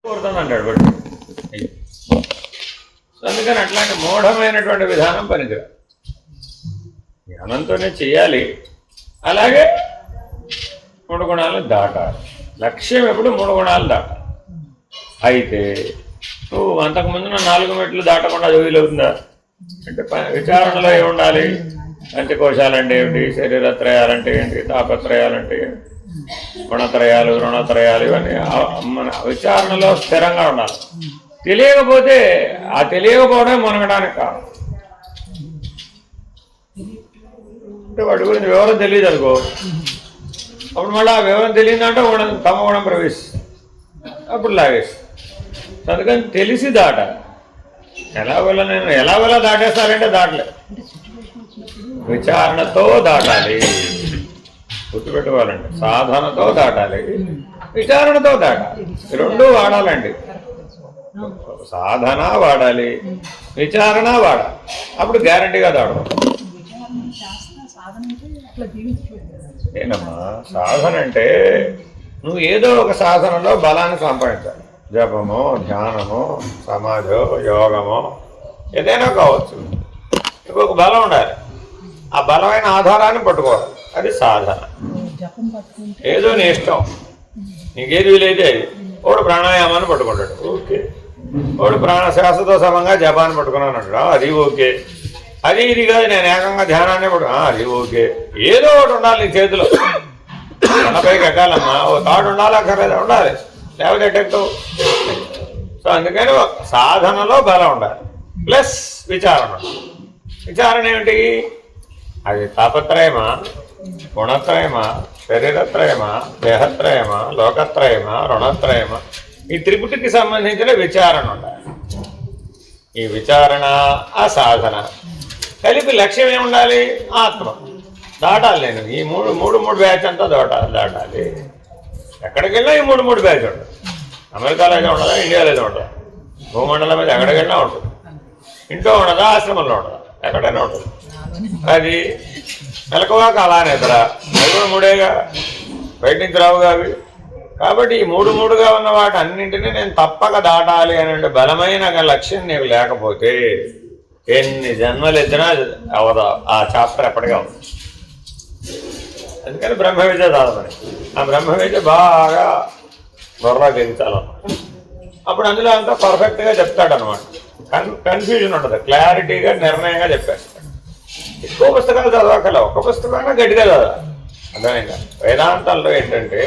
కోరుతుంది అంటాడు బట్టి. అందుకని అట్లాంటి మూఢమైనటువంటి విధానం పనికిరాదు. జ్ఞానంతోనే చెయ్యాలి. అలాగే 3 గుణాలు దాటాలి. లక్ష్యం ఎప్పుడు 3 గుణాలు దాటాలి. అయితే నువ్వు అంతకుముందు 4 మెట్లు దాటకుండా వీలవుతుందా అంటే విచారణలో ఏముండాలి? పంచకోశాలంటే ఏమిటి, శరీరత్రయాలంటే ఏంటి, తాపత్రయాలంటే ఏంటి, గుణత్రయాలు, రుణత్రయాలు, ఇవన్నీ మన విచారణలో స్థిరంగా ఉండాలి. తెలియకపోతే ఆ తెలియకపోవడమే మునగడానికి కారణం. అంటే వాటి గురించి వివరం తెలియదు అనుకో, అప్పుడు మళ్ళీ ఆ వివరం తెలియదంటే తమ గుణం ప్రవేశిస్తుంది, అప్పుడు లాగేస్తుంది. అందుకని తెలిసి దాటాలి. ఎలాగోలా దాటేస్తారంటే దాటలేదు, విచారణతో దాటాలి. గుర్తుపెట్టుకోవాలండి, సాధనతో దాటాలి, విచారణతో దాటాలి. ఈ 2 వాడాలండి. సాధన వాడాలి, విచారణ వాడాలి, అప్పుడు గ్యారంటీగా దాడదు. ఏనమ్మా సాధన అంటే నువ్వు ఏదో ఒక సాధనలో బలాన్ని సంపాదించాలి. జపమో, ధ్యానమో, సమాధో, యోగమో ఏదైనా కావచ్చు. ఇంకొక బలం ఉండాలి. ఆ బలమైన ఆధారాన్ని పట్టుకోవాలి, అది సాధన. ఏదో నీ ఇష్టం, నీకేది వీలైతే అది. వాడు ప్రాణాయామాన్ని పట్టుకుంటాడు, ఓకే. వాడు ప్రాణశ్వాసతో సమంగా జపాన్ని పట్టుకున్నాను అంటాడు, అది ఓకే. అది ఇది కాదు, నేను ఏకంగా ధ్యానాన్ని అది ఓకే. ఏదో ఒకటి ఉండాలి నీ చేతిలో. కొండపైకి ఎక్కాలమ్మా, ఓ తాడు ఉండాలి, అక్కర్లేదు ఉండాలి, లేకపోతే ఎట్టెక్కు. సో అందుకని సాధనలో బలం ఉండాలి, ప్లస్ విచారణ. విచారణ ఏమిటి? అది తాపత్రయమా, గుణత్రయమా, శరీరత్రయమా, దేహత్రయమా, లోకత్రయమా, రుణత్రయమా, ఈ త్రిపుటికి సంబంధించిన విచారణ ఉండాలి. ఈ విచారణ, ఆ సాధన కలిపి లక్ష్యం ఏముండాలి? ఆత్మ దాటాలి. నేను ఈ మూడు బ్యాచ్ అంతా దాటాలి. ఎక్కడికి వెళ్ళినా ఈ 3 బ్యాచ్ ఉంటుంది. అమెరికాలో అయితే ఉండదా, ఇండియాలో అయితే ఉండదా, భూమండలం మీద ఎక్కడికి వెళ్ళినా ఉంటుంది. ఇంట్లో ఉండదా, ఆశ్రమంలో ఉండదా, ఎక్కడైనా ఉంటుంది. అది మెలకువాక అలానే ఇతర అవి కూడా 3గా, బయట నుంచి రావుగా అవి. కాబట్టి ఈ 3గా ఉన్న వాటి అన్నింటినీ నేను తప్పక దాటాలి అనే బలమైన లక్ష్యం నీకు లేకపోతే ఎన్ని జన్మలు ఎత్తినా అవదా, ఆ చాప్టర్ ఎప్పటికీ అవుతుంది. అందుకని బ్రహ్మ విద్య చదవని. ఆ బ్రహ్మ విద్య బాగా బొర్రా తెగించాలన్నమాట. అప్పుడు అందులో అంతా పర్ఫెక్ట్గా చెప్తాడనమాట. కన్ఫ్యూజన్ ఉండదు, క్లారిటీగా నిర్ణయంగా చెప్పేస్తాడు. ఎక్కువ పుస్తకాలు చదవకలే, ఒక పుస్తకాన్ని గట్టిగా చదవాలి. అర్థమైందా? వేదాంతాల్లో ఏంటంటే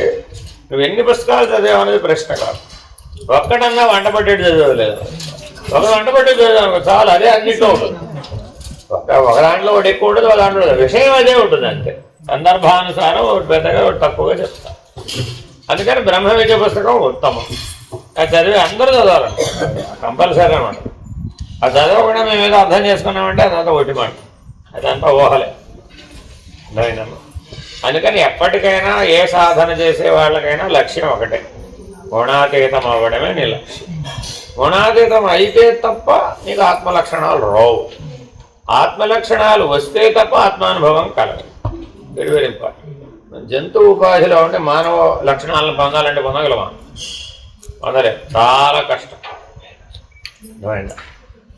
నువ్వు ఎన్ని పుస్తకాలు చదివావు అనేది ప్రశ్న కాదు. ఒక్కటన్నా వంట పట్టేది చదవలేదు, ఒక వంట పట్టేది చదివాను చాలు, అదే అన్నింటిలో ఉంటుంది. ఒక దాంట్లో ఒకటి ఎక్కువ ఉంటుంది, ఒక దాంట్లో విషయం అదే ఉంటుంది అంతే. సందర్భానుసారం ఒకటి పెద్దగా ఒకటి తక్కువగా చెప్తాను. అందుకని బ్రహ్మ విద్య పుస్తకం ఉత్తమం. అది చదివి అందరూ చదవాలండి, కంపల్సరీ అన్నమాట. అది చదవకుండా మేము ఏదో అర్థం చేసుకున్నామంటే అదంతా ఒకటి మాట, అదంతా ఊహలే. అర్థమైందమ్మా? అందుకని ఎప్పటికైనా ఏ సాధన చేసే వాళ్ళకైనా లక్ష్యం ఒకటే, గుణాతీతం అవ్వడమే నీ లక్ష్యం. గుణాతీతం అయితే తప్ప నీకు ఆత్మలక్షణాలు రావు. ఆత్మలక్షణాలు వస్తే తప్ప ఆత్మానుభవం కలగదు. Very very important. జంతు ఉపాధిలో ఉంటే మానవ లక్షణాలను పొందాలంటే పొందగలమా? పొందలే, చాలా కష్టం.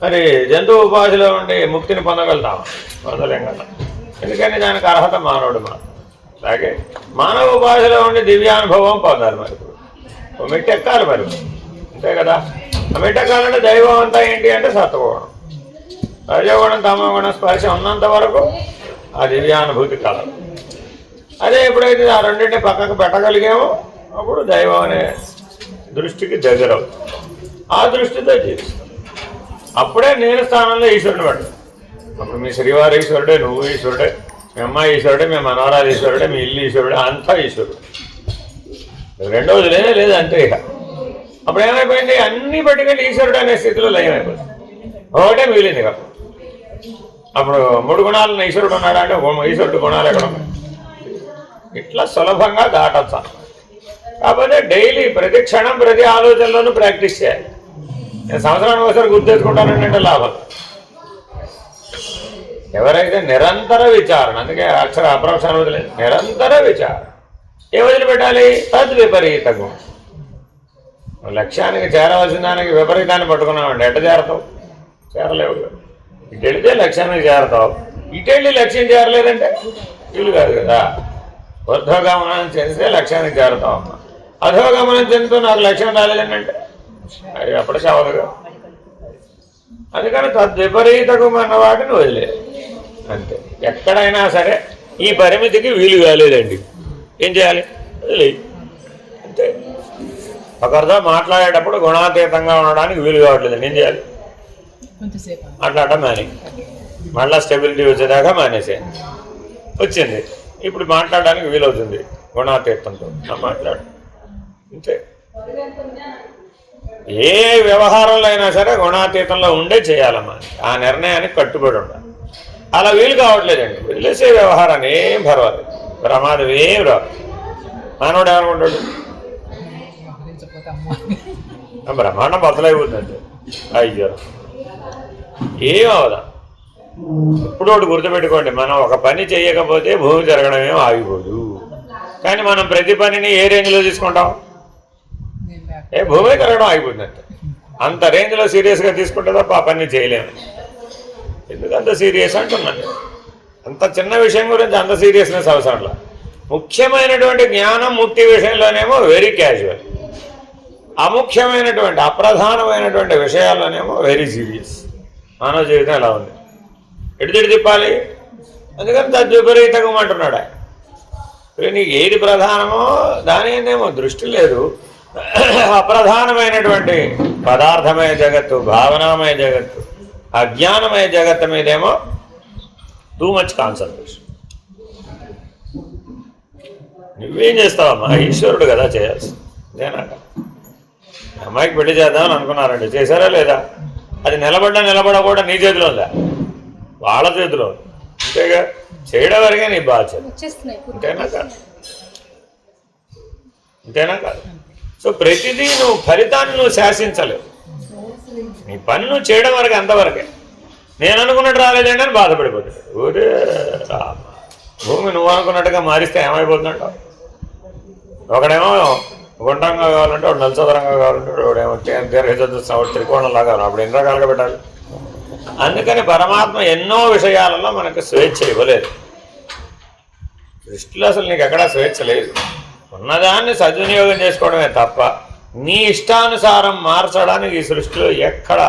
మరి జంతు ఉపాధిలో ఉండి ముక్తిని పొందగలుగుతామా? పొందలేం కదా. ఎందుకని దానికి అర్హత మానవుడు మాత్రం. అలాగే మానవ ఉపాధిలో ఉండి దివ్యానుభవం పొందాలి. మరి ఇప్పుడు మెట్టెక్కాలి మరి, అంతే కదా. ఆ మెట్టెక్కాలంటే దైవం అంతా ఏంటి అంటే సత్వగుణం, రజోగుణం, తమోగుణం స్పర్శ ఉన్నంత వరకు ఆ దివ్యానుభూతి కలదు. అదే ఎప్పుడైతే ఆ రెండింటిని పక్కకు పెట్టగలిగామో అప్పుడు దైవం అనే దృష్టికి దగ్గర అవుతుంది. ఆ దృష్టితో జీవిస్తాం. అప్పుడే నేను స్థానంలో ఈశ్వరుని పడ్డాడు. అప్పుడు మీ శ్రీవారి ఈశ్వరుడే, నువ్వు ఈశ్వరుడే, మీ అమ్మాయి ఈశ్వరుడే, మీ మనవరాలు ఈశ్వరుడే, మీ ఇల్లు ఈశ్వరుడే, అంతా ఈశ్వరుడు. రెండవది లేదు అంతే. ఇక అప్పుడు ఏమైపోయింది? అన్ని పట్టుకెళ్ళి ఈశ్వరుడు అనే స్థితిలో లయమైపోయింది. ఒకటే మిగిలింది కదా. అప్పుడు 3 గుణాలను ఈశ్వరుడు ఉన్నాడు అంటే ఈశ్వరుడు గుణాలు ఎక్కడ ఉన్నాయి? ఇట్లా సులభంగా దాటొచ్చు అన్నమాట. కాకపోతే డైలీ ప్రతి క్షణం ప్రతి ఆలోచనలోనూ ప్రాక్టీస్ చేయాలి. నేను సంవత్సరానికి ఒకసారి గుర్తెచ్చుకుంటానంటే లాభం. ఎవరైతే నిరంతర విచారణ, అందుకే అక్షర అప్రోక్షాన్ని వదిలేదు, నిరంతర విచారణ. ఏ వదిలిపెట్టాలి? తద్విపరీత గుణం. లక్ష్యానికి చేరవలసిన దానికి విపరీతాన్ని పట్టుకున్నామండి, ఎట్ట చేరతావు? చేరలేవు. ఇటు వెళితే లక్ష్యానికి చేరతావు, ఇటు వెళ్ళి లక్ష్యం చేరలేదంటే వీలు కాదు కదా. ఊర్ధ్వగమనం చెందితే లక్ష్యానికి చేరతావు అమ్మ, అధోగమనం చెందుతూ నాకు లక్ష్యం రాలేదండి అంటే అది అప్పటికి అవదుగా. అందుకని తద్విపరీతకు మన వాటిని వదిలేదు అంతే. ఎక్కడైనా సరే ఈ పరిమితికి వీలు కాలేదండి, ఏం చేయాలి? వదిలేదు అంతే. ఒకరితో మాట్లాడేటప్పుడు గుణాతీతంగా ఉండడానికి వీలు కావట్లేదండి, ఏం చేయాలి? మాట్లాడటం మాని, మళ్ళీ స్టెబిలిటీ వచ్చేదాకా మానేసే. వచ్చింది, ఇప్పుడు మాట్లాడడానికి వీలవుతుంది గుణాతీతంతో, మాట్లాడు అంతే. ఏ వ్యవహారంలో అయినా సరే గుణాతీతంలో ఉండే చేయాలమ్మా, ఆ నిర్ణయానికి కట్టుబడి ఉండాలి. అలా వీలు కావట్లేదండి, వదిలేసే వ్యవహారాన్ని ఏం పర్వాలేదు, ప్రమాదం ఏం రాదు. మానవుడు ఏమనుకుంటాడు? బ్రహ్మాండం బద్దలైపోతుందండి, అయ్యో ఏం అవదా. ఎప్పుడు ఒకటి గుర్తుపెట్టుకోండి, మనం ఒక పని చేయకపోతే భూమి జరగడం ఏం ఆగిపోదు. కానీ మనం ప్రతి పనిని ఏ రేంజ్లో తీసుకుంటాం? భూమి జరగడం ఆగిపోతుందంటే అంత రేంజ్లో సీరియస్గా తీసుకుంటే తప్ప ఆ పని చేయలేము. ఎందుకంత సీరియస్ అంటున్నాను, అంత చిన్న విషయం గురించి అంత సీరియస్నెస్ అవసరంలా. ముఖ్యమైనటువంటి జ్ఞానం ముక్తి విషయంలోనేమో వెరీ క్యాజువల్, అముఖ్యమైనటువంటి అప్రధానమైనటువంటి విషయాల్లోనేమో వెరీ సీరియస్. మానవ జీవితం ఎలా ఉంది, ఎడిదిడి తిప్పాలి. అందుకని తద్విపరీతం అంటున్నాడు ఆయన. నీకు ఏది ప్రధానమో దాని ఏమో దృష్టి లేదు. అప్రధానమైనటువంటి పదార్థమయ జగత్తు, భావనామయ జగత్తు, అజ్ఞానమయ జగత్తు మీదేమో టూ మచ్ కాన్సన్ట్రేషన్. నువ్వేం చేస్తావమ్మా? ఈశ్వరుడు కదా చేయాల్సి. నేనాక అమ్మాయికి పెళ్లి చేద్దామని అనుకున్నారండి, చేశారా లేదా? అది నిలబడ కూడా నీ చేతిలో ఉందా? వాళ్ళ చేతిలో ఉంది. అంతేగా, చేయడం వరకే నీ బాధ్యత. అంతేనా కాదు? అంతేనా కాదు? సో ప్రతిదీ నువ్వు ఫలితాన్ని నువ్వు శాసించలేవు. నీ పని నువ్వు చేయడం వరకే, అంతవరకే. నేను అనుకున్నట్టు రాలేదండి అని బాధపడిపోతాడు. ఊరే భూమి నువ్వు అనుకున్నట్టుగా మారిస్తే ఏమైపోతుందంటావు? ఒకడేమో గుండ్రంగా కావాలంటే వాడు నలుచదరంగా కావాలంటే వాడేమో దీర్ఘచతురస్రం, వాడు త్రికోణంలాగా కావాలి. అప్పుడు ఎన్ని రకాలుగా పెట్టాలి? అందుకని పరమాత్మ ఎన్నో విషయాలలో మనకు స్వేచ్ఛ ఇవ్వలేదు. దృష్టిలో అసలు నీకు ఎక్కడా స్వేచ్ఛ లేదు. ఉన్నదాన్ని సద్వినియోగం చేసుకోవడమే తప్ప నీ ఇష్టానుసారం మార్చడానికి ఈ సృష్టిలో ఎక్కడ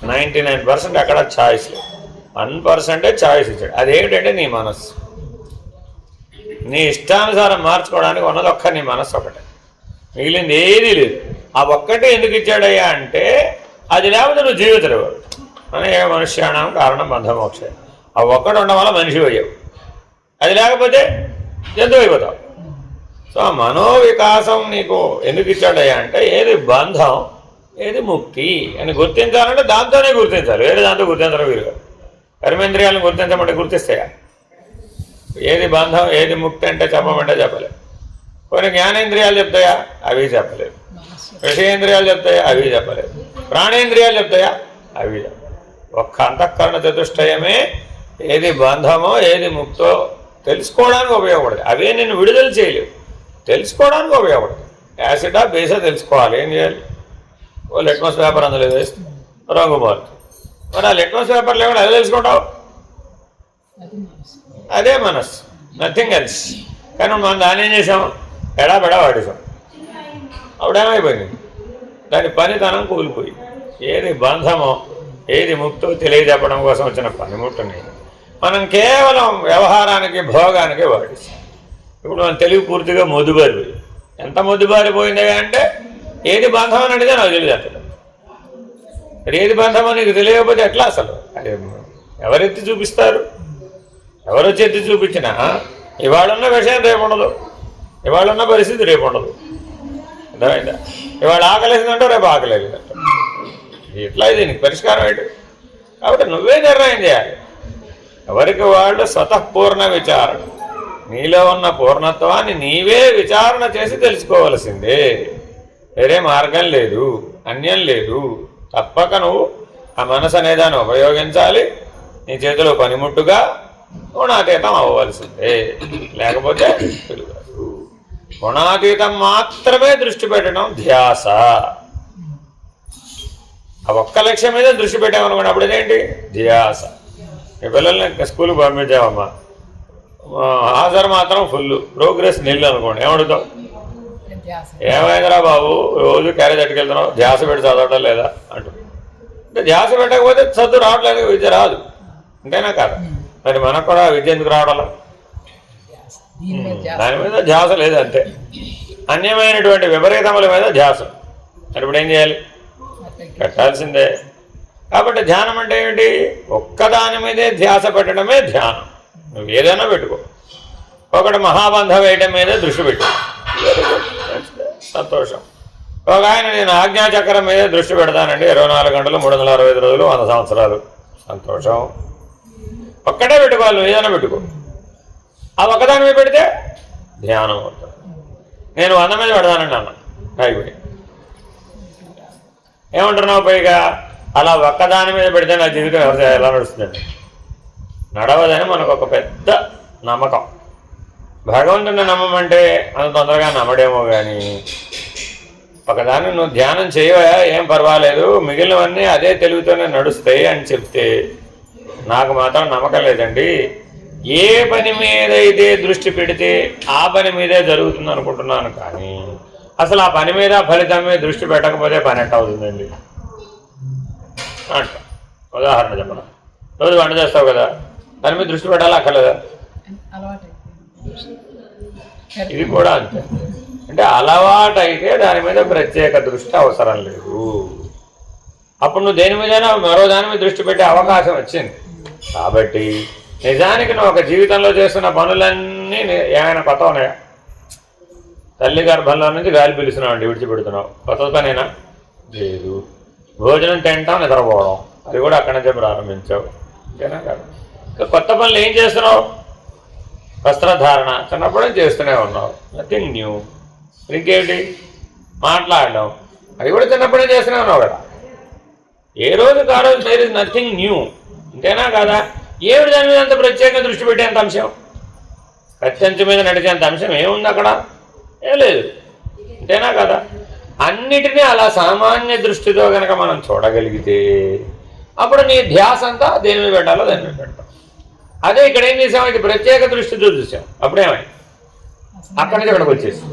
99% ఎక్కడ ఛాయిస్ లేదు. 1% ఛాయిస్ ఇచ్చాడు. అదేమిటంటే నీ మనస్సు. నీ ఇష్టానుసారం మార్చుకోవడానికి ఉన్నది ఒక్క నీ మనస్సు ఒకటే, మిగిలింది ఏదీ లేదు. ఆ ఒక్కటే ఎందుకు ఇచ్చాడయ్యా అంటే అది లేకపోతే నువ్వు జీవితం ఇవ్వడు. అనేక మనుష్యాణం కారణం బంధమోక్ష. ఆ ఒక్కటి ఉండడం వల్ల మనిషి అయ్యావు, అది లేకపోతే జంతువు అయిపోతావు. సో ఆ మనోవికాసం నీకు ఎందుకు ఇచ్చాడయ్యా అంటే ఏది బంధం ఏది ముక్తి అని గుర్తించాలంటే దాంతోనే గుర్తించాలి, వేరే దాంతో గుర్తించడం వీలుగా. కర్మేంద్రియాలను గుర్తించమంటే గుర్తిస్తాయా? ఏది బంధం ఏది ముక్తి అంటే చెప్పమంటే చెప్పలేదు. కొన్ని జ్ఞానేంద్రియాలు చెప్తాయా? అవి చెప్పలేదు. విషయేంద్రియాలు చెప్తాయా? అవి చెప్పలేదు. ప్రాణేంద్రియాలు చెప్తాయా? అవి చెప్పలేదు. ఒక్క అంతఃకరణ చతుష్టయమే ఏది బంధమో ఏది ముక్తో తెలుసుకోవడానికి ఉపయోగపడదు. అవే నేను విడుదల చేయలేవు, తెలుసుకోవడానికి ఉపయోగపడదు. యాసిడా బేసా తెలుసుకోవాలి, ఏం చేయాలి? ఓ లిట్మస్ పేపర్ అందులో వేస్తే రంగు మారుతుంది. మరి ఆ లిట్మస్ పేపర్ లేకుండా ఎలా తెలుసుకుంటావు? అదే మనస్సు, నథింగ్ ఎల్స్. కానీ మనం దాన్ని ఏం చేసాము? ఎడాబెడా వాడేసాం. అప్పుడేమైపోయింది? దాని పనితనం కూలిపోయి. ఏది బంధమో ఏది ముక్తో తెలియజెప్పడం కోసం వచ్చిన పనిముట్టుని మనం కేవలం వ్యవహారానికి భోగానికి వాడేసాం. ఇప్పుడు మనం తెలివి పూర్తిగా మొద్దుబారిపోయి. ఎంత మొద్దుబారిపోయింది అంటే ఏది బంధం అని అడిగితే నాకు తెలియదు అసలు. మరి ఏది బంధమో నీకు తెలియకపోతే ఎట్లా అసలు? అది ఎవరెత్తి చూపిస్తారు? ఎవరొచ్చి ఎత్తి చూపించినా ఇవాళున్న విషయం రేపు ఉండదు, ఇవాళున్న పరిస్థితి రేపు ఉండదు. అర్థమైందా? ఇవాళ ఆకలేసిందంటే రేపు ఆకలేదంట. ఎట్లా దీనికి పరిష్కారం ఏంటి? కాబట్టి నువ్వే నిర్ణయం చేయాలి. ఎవరికి వాళ్ళు స్వతఃపూర్ణ విచారణ, నీలో ఉన్న పూర్ణత్వాన్ని నీవే విచారణ చేసి తెలుసుకోవలసిందే. వేరే మార్గం లేదు, అన్యం లేదు. తప్పక నువ్వు ఆ మనసు అనేదాన్ని ఉపయోగించాలి. నీ చేతిలో పనిముట్టుగా గుణాతీతం అవ్వవలసిందే, లేకపోతే తెలుగు. గుణాతీతం మాత్రమే దృష్టి పెట్టడం ధ్యాస. ఆ ఒక్క లక్ష్యం మీద దృష్టి పెట్టామనుకోండి, అప్పుడు ఇదేంటి ధ్యాస. మీ పిల్లల్ని స్కూల్కి పంపించామమ్మా, హాజరు మాత్రం ఫుల్, ప్రోగ్రెస్ నీళ్ళు అనుకోండి, ఏమడుగుతావు? ఏమైందిరా బాబు రోజు క్యారేజ్ అట్టుకెళ్తున్నావు, ధ్యాస పెట్టి చదవటం లేదా అంటూ. అంటే ధ్యాస పెట్టకపోతే చదువు రావట్లేదు, విద్య రాదు, అంతేనా కాదా? మరి మనకు కూడా విద్య ఎందుకు రావడం? దాని మీద ధ్యాస లేదు, అంతే. అన్యమైనటువంటి విపరీతముల మీద ధ్యాస. మరి ఇప్పుడు ఏం చేయాలి? పెట్టాల్సిందే. కాబట్టి ధ్యానం అంటే ఏమిటి? ఒక్కదాని మీదే ధ్యాస పెట్టడమే ధ్యానం. నువ్వు ఏదైనా పెట్టుకో, ఒకటి మహాబంధం వేయటం మీదే దృష్టి పెట్టు, సంతోషం. ఒక ఆయన నేను ఆజ్ఞాచక్రం మీదే దృష్టి పెడతానండి, 24 గంటలు 365 రోజులు 100 సంవత్సరాలు, సంతోషం. ఒక్కటే పెట్టుకోవాలి, నువ్వు ఏదైనా పెట్టుకో. ఆ ఒక్కదాని మీద పెడితే ధ్యానం అవుతుంది. నేను 100 మీద పెడతానండి అన్న, అయిపోయి ఏమంటున్నావు? పైగా అలా ఒక్కదాని మీద పెడితే నా జీవితం ఎలా నడుస్తుందండి? నడవదని మనకు ఒక పెద్ద నమ్మకం. భగవంతుని నమ్మమంటే అంత తొందరగా నమ్మడేమో కానీ, ఒకదాన్ని నువ్వు ధ్యానం చేయవా, ఏం పర్వాలేదు, మిగిలినవన్నీ అదే తెలుగుతోనే నడుస్తాయి అని చెప్తే నాకు మాత్రం నమ్మకం లేదండి. ఏ పని మీద అయితే దృష్టి పెడితే ఆ పని మీదే జరుగుతుంది అనుకుంటున్నాను, కానీ అసలు ఆ పని మీద ఫలితం మీద దృష్టి పెట్టకపోతే పని ఎట్ట అవుతుందండి అంట. ఉదాహరణ చెప్పను, రోజు వంట చేస్తావు కదా, దాని మీద దృష్టి పెట్టాలా అక్కర్లేదా? ఇది కూడా అంతే. అంటే అలవాటు అయితే దాని మీద ప్రత్యేక దృష్టి అవసరం లేదు. అప్పుడు నువ్వు దేని మీదైనా మరో దాని మీద దృష్టి పెట్టే అవకాశం వచ్చింది. కాబట్టి నిజానికి నువ్వు ఒక జీవితంలో చేస్తున్న పనులన్నీ ఏమైనా కొత్త ఉన్నాయా? తల్లి గర్భంలో నుంచి గాలి పిలుస్తున్నావు, విడిచిపెడుతున్నావు, కొత్త పనేనా? లేదు. భోజనం తింటాం, నిద్రపోవడం, అది కూడా అక్కడి నుంచే ప్రారంభించావు, అంతేనా కాదు? కొత్త పనులు ఏం చేస్తున్నావు? వస్త్రధారణ చిన్నప్పుడే చేస్తూనే ఉన్నావు, నథింగ్ న్యూ. ఇంకేంటి? మాట్లాడడం, అది కూడా చిన్నప్పుడే చేస్తూనే ఉన్నావు కదా. ఏ రోజుకి ఆ రోజు దేర్ ఇస్ నథింగ్ న్యూ, అంతేనా కాదా? ఏమిటి దాని మీద అంత ప్రత్యేక దృష్టి పెట్టేంత అంశం? ప్రత్యంచ మీద నడిచేంత అంశం ఏముంది అక్కడ? ఏం లేదు, అంతేనా కదా? అన్నిటినీ అలా సామాన్య దృష్టితో కనుక మనం చూడగలిగితే అప్పుడు నీ ధ్యాస అంతా దేని మీద పెట్టాలో దాని మీద పెడతాం. అదే ఇక్కడ ఏం చేసాం, ఇది ప్రత్యేక దృష్టితో చూసాం, అప్పుడేమై అక్కడి నుంచి ఇక్కడికి వచ్చేసి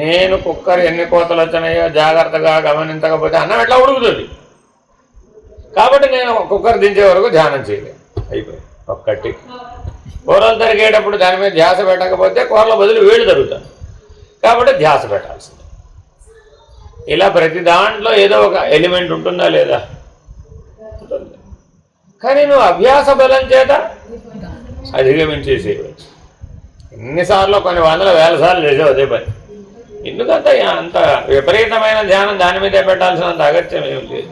నేను కుక్కర్ ఎన్ని కోతలు వచ్చినాయో జాగ్రత్తగా గమనించకపోతే అన్నం ఎట్లా ఉడుకుతుంది. కాబట్టి నేను కుక్కర్ దించే వరకు ధ్యానం చేయలేదు, అయిపోయి. ఒక్కటి కూరలు తరిగేటప్పుడు దాని మీద ధ్యాస పెట్టకపోతే కూరల బదులు వేడి తరుగుతాను, కాబట్టి ధ్యాస పెట్టాల్సింది. ఇలా ప్రతి దాంట్లో ఏదో ఒక ఎలిమెంట్ ఉంటుందా లేదా? ఉంటుంది. కానీ నువ్వు అభ్యాస బలం చేత అధిగమించేసేయవచ్చు. ఎన్నిసార్లు కొన్ని వందల వేల సార్లు చేసావు అదే పని. ఎందుకంత అంత విపరీతమైన ధ్యానం దాని మీదే పెట్టాల్సినంత అగత్యం ఏం లేదు.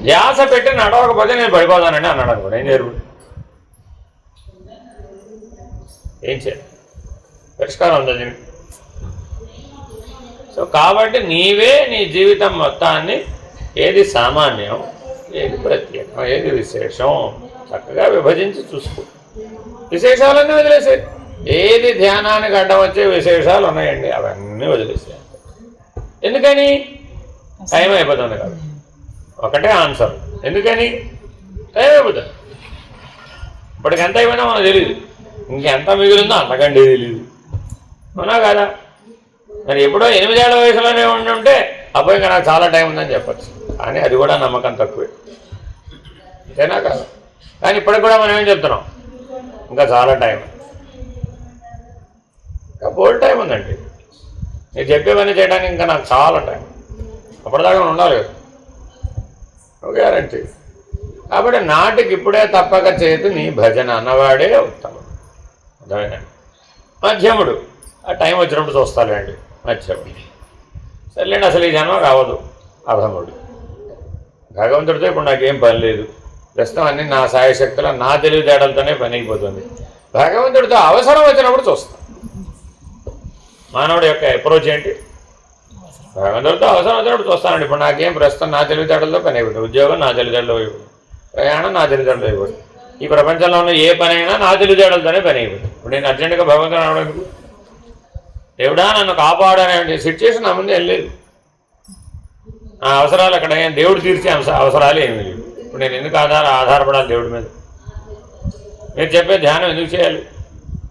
ధ్యాస పెట్టి నడవకపోతే నేను పడిపోతానండి అన్నాడు అనుకోండి, ఏం జరుగుతుంది? ఏం చేయాలి? పరిష్కారం ఉందా దీనికి? సో కాబట్టి నీవే నీ జీవితం మొత్తాన్ని ఏది సామాన్యం, ఏది ప్రత్యేకం, ఏది విశేషం చక్కగా విభజించి చూసుకో. విశేషాలన్నీ వదిలేసాయి. ఏది ధ్యానానికి అడ్డం వచ్చే విశేషాలు ఉన్నాయండి, అవన్నీ వదిలేసాయి. ఎందుకని? టైం అయిపోతుంది కదా. ఒకటే ఆన్సర్, ఎందుకని? టైం అయిపోతుంది. ఇప్పటికి ఎంత అయిపోయినా మనకు తెలియదు, ఇంకెంత మిగిలిందో అంతకంటే తెలియదు, అవునా కదా? మరి ఎప్పుడో 8 ఏళ్ల వయసులోనే ఉంటే అప్పుడు ఇంకా నాకు చాలా టైం ఉందని చెప్పచ్చు, కానీ అది కూడా నమ్మకం తక్కువే, అంతేనా కాదు? కానీ ఇప్పటికి కూడా మనం ఏం చెప్తున్నాం, ఇంకా చాలా టైం, ఇంకా బోల్డ్ టైం ఉందండి. నేను చెప్పేవన్నీ చేయడానికి ఇంకా నాకు చాలా టైం, అప్పటిదాకా ఉండాలి కదా, గ్యారంటీ. కాబట్టి నాటికి ఇప్పుడే తప్పక చేతు నీ భజన అన్నవాడే ఉత్తముడు. అర్థమైందండి? మధ్యముడు ఆ టైం వచ్చినప్పుడు చూస్తాలేండి, మధ్యముడు. సర్లేండి, అసలు ఈ జన్మ కావదు. అధముడు భగవంతుడితో ఇప్పుడు నాకేం పని లేదు, ప్రస్తుతం అన్నీ నా సాయశక్తుల నా తెలివితేటలతోనే పని అయిపోతుంది. భగవంతుడితో అవసరం వచ్చినప్పుడు చూస్తాం. మానవుడి యొక్క అప్రోచ్ ఏంటి? భగవంతుడితో అవసరం వచ్చినప్పుడు చూస్తానండి. ఇప్పుడు నాకేం ప్రస్తుతం నా తెలివితేటలతో పని అయిపోతుంది. ఉద్యోగం నా తెలివితేటలో అయిపోతుంది, ప్రయాణం నా తెలివితేటలో అయిపోతుంది, ఈ ప్రపంచంలో ఉన్న ఏ పని అయినా నా తెలివితేటలతోనే పని అయిపోతుంది. ఇప్పుడు నేను అర్జెంటుగా భగవంతుడు అనడం ఎందుకు? దేవుడా నన్ను కాపాడు అనే సిచ్యువేషన్ నా ముందు వెళ్ళలేదు. నా అవసరాలు అక్కడ దేవుడు తీర్చే అవసరాలు ఏమీ లేవు. ఇప్పుడు నేను ఎందుకు ఆధారపడాలి దేవుడి మీద? మీరు చెప్పే ధ్యానం ఎందుకు చేయాలి?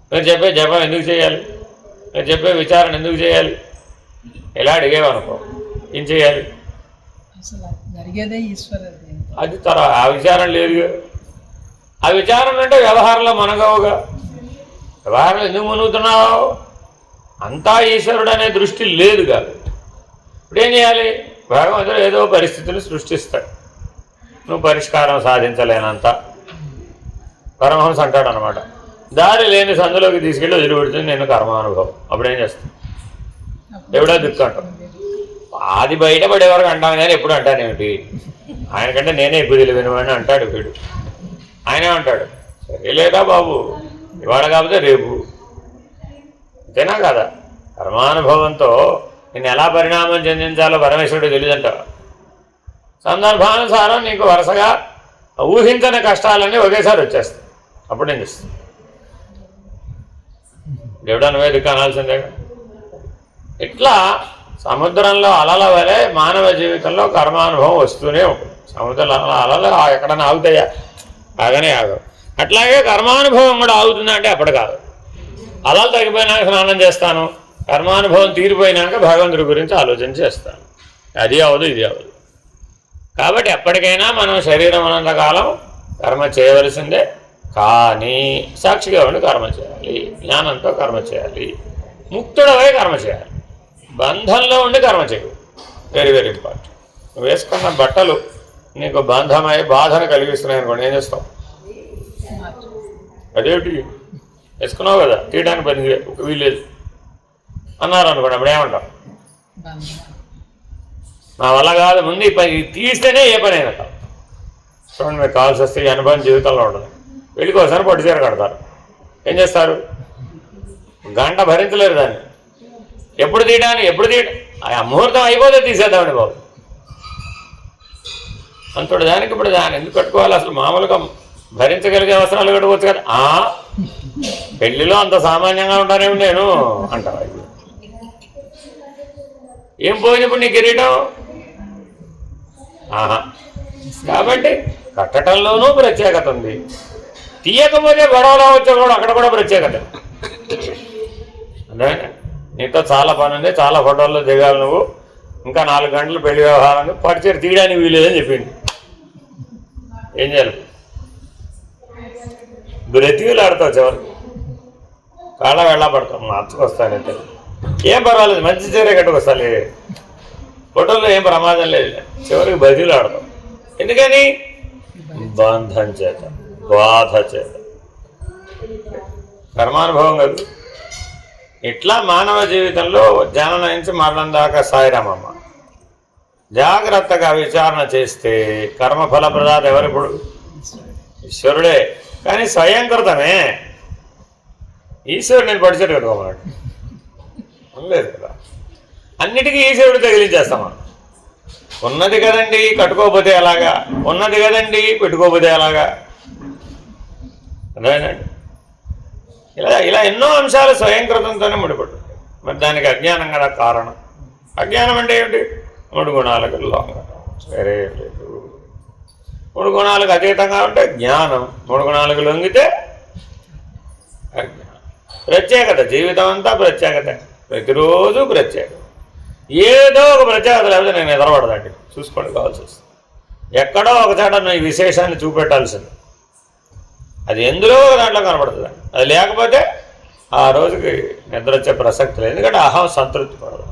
మీరు చెప్పే జపం ఎందుకు చేయాలి? మీరు చెప్పే విచారణ ఎందుకు చేయాలి? ఎలా అడిగేవనుకో ఏం చేయాలి? అది ఆ విచారణ లేదు. ఆ విచారణ అంటే వ్యవహారంలో మనగవుగా. వ్యవహారంలో ఎందుకు మునుగుతున్నావు? అంతా ఈశ్వరుడు అనే దృష్టి లేదు కాబట్టి ఇప్పుడు ఏం చేయాలి? భగవంతుడు ఏదో పరిస్థితులు సృష్టిస్తాడు. నువ్వు పరిష్కారం సాధించలేనంత పరమహంస అంటాడు అనమాట. దారి లేని సందులోకి తీసుకెళ్ళి వదిలిపెడుతుంది నేను కర్మానుభవం. అప్పుడేం చేస్తాను? ఎవడో దిక్కు అంటాం. అది బయటపడే వరకు అంటాను కానీ ఎప్పుడు అంటానేమిటి? ఆయనకంటే నేనే ఎక్కువ తెలివినవాడిని అంటాడు వీడు. ఆయనే అంటాడు సరేలేదా బాబు, ఇవాళ కాకపోతే రేపు. అంతేనా కదా? కర్మానుభవంతో నేను ఎలా పరిణామం చెందించాలో పరమేశ్వరుడు తెలియదంటావా? సందర్భానుసారం నీకు వరుసగా ఊహించని కష్టాలన్నీ ఒకేసారి వచ్చేస్తాయి. అప్పుడు నేను చేస్తాను దేవుడా నువ్వే దిక్కు అనాల్సిందే. ఇట్లా సముద్రంలో అలల వలె మానవ జీవితంలో కర్మానుభవం వస్తూనే ఉంటుంది. సముద్రంలో అలలు ఎక్కడైనా ఆగుతాయా? ఆగనే ఆగవు. అట్లాగే కర్మానుభవం కూడా ఆగుతుందా అంటే అప్పుడు కాదు. అలలు తగ్గిపోయినాక స్నానం చేస్తాను, కర్మానుభవం తీరిపోయినాక భగవంతుడి గురించి ఆలోచన చేస్తాను. అది అవదు ఇది అవదు. కాబట్టి ఎప్పటికైనా మనం శరీరం ఉన్నంతకాలం కర్మ చేయవలసిందే. కానీ సాక్షిగా ఉండి కర్మ చేయాలి, జ్ఞానంతో కర్మ చేయాలి, ముక్తుడవై కర్మ చేయాలి. బంధంలో ఉండి కర్మ చేయవు. Very very important. నువ్వు వేసుకున్న బట్టలు నీకు బంధమై బాధను కలిగిస్తున్నాయి అనుకోండి, ఏం చేస్తావు? అదేమిటి వేసుకున్నావు కదా, తీయడానికి పని ఒక వీలేదు అన్నారు అనుకోండి, అప్పుడు ఏమంటావు? నా వల్ల కాదు, ముందు ఈ పని తీస్తేనే ఏ పని అయినా. చూడండి, మీకు కావాల్సి వస్తే ఈ అనుభవం జీవితంలో ఉండదు. వెళ్ళికోసారి పట్టు చీర కడతారు. ఏం చేస్తారు? గంట భరించలేరు దాన్ని. ఎప్పుడు తీయడానికి ఆ ముహూర్తం అయిపోతే తీసేద్దామండి బాబు. అంతటి దానికి ఇప్పుడు దాన్ని ఎందుకు కట్టుకోవాలి? అసలు మామూలుగా భరించగలిగే అవసరాలు కట్టుకోవచ్చు కదా. పెళ్లిలో అంత సామాన్యంగా ఉంటానేమి నేను అంటావా? ఏం పోయినప్పుడు నీ కిరీటం? కాబట్టి కట్టడంలోనూ ప్రత్యేకత ఉంది. తీయకపోతే గొడవలో వచ్చే కూడా అక్కడ కూడా ప్రత్యేకత. అదే నీతో చాలా పని ఉంది, చాలా ఫోటోల్లో దిగాలి నువ్వు, ఇంకా 4 గంటలు పెళ్లి వ్యవహారం, పట్టుచీర తీయడానికి వీలేదని చెప్పింది. ఏం చేయాలి? బ్రతిలాడుతావు చివరికి, కాళ్ళ వెళ్ళబడతాం. మార్చుకొస్తానంటే ఏం పర్వాలేదు, మంచి చీర కట్టుకొస్తాలే, ఫోటోల్లో ఏం ప్రమాదం లేదు. చివరికి బతిలాడతాం. ఎందుకని? బంధం చేత, బాధ చేత, కర్మానుభవం కాదు. ఇట్లా మానవ జీవితంలో జననం నుంచి మరణం దాకా సాయిరామమ్మ జాగ్రత్తగా విచారణ చేస్తే కర్మఫల ప్రదాత ఎవరిప్పుడు? ఈశ్వరుడే. కానీ స్వయంకృతమే. ఈశ్వరుడు నేను పడిచేటు కట్టుకోమన్నాడు లేదు కదా. అన్నిటికీ ఈశ్వరుడు తగిలించేస్తామా? ఉన్నది కదండి కట్టుకోకపోతే ఎలాగా, ఉన్నది కదండి పెట్టుకోకపోతే ఎలాగా? అదేనండి. ఇలా ఎన్నో అంశాలు స్వయంకృతంతోనే ముడిపడుతుంది. మరి దానికి అజ్ఞానం కదా కారణం. అజ్ఞానం అంటే ఏమిటి? 3 గుణాలకు లొంగడం, వేరే లేదు. 3 గుణాలకు అతీతంగా ఉంటే జ్ఞానం, 3 గుణాలకు లొంగితే అజ్ఞానం. ప్రత్యేకత, జీవితం అంతా ప్రత్యేకత, ప్రతిరోజు ప్రత్యేకత. ఏదో ఒక ప్రత్యేకత లేకపోతే నేను నిద్రపడదండి. చూసుకోండి, కావాల్సి వస్తుంది. ఎక్కడో ఒక చోట ఈ విశేషాన్ని చూపెట్టాల్సింది. అది ఎందులో దాంట్లో కనపడుతుంది. అది లేకపోతే ఆ రోజుకి నిద్ర వచ్చే ప్రసక్తి లేదు. ఎందుకంటే అహం సంతృప్తి పడదు.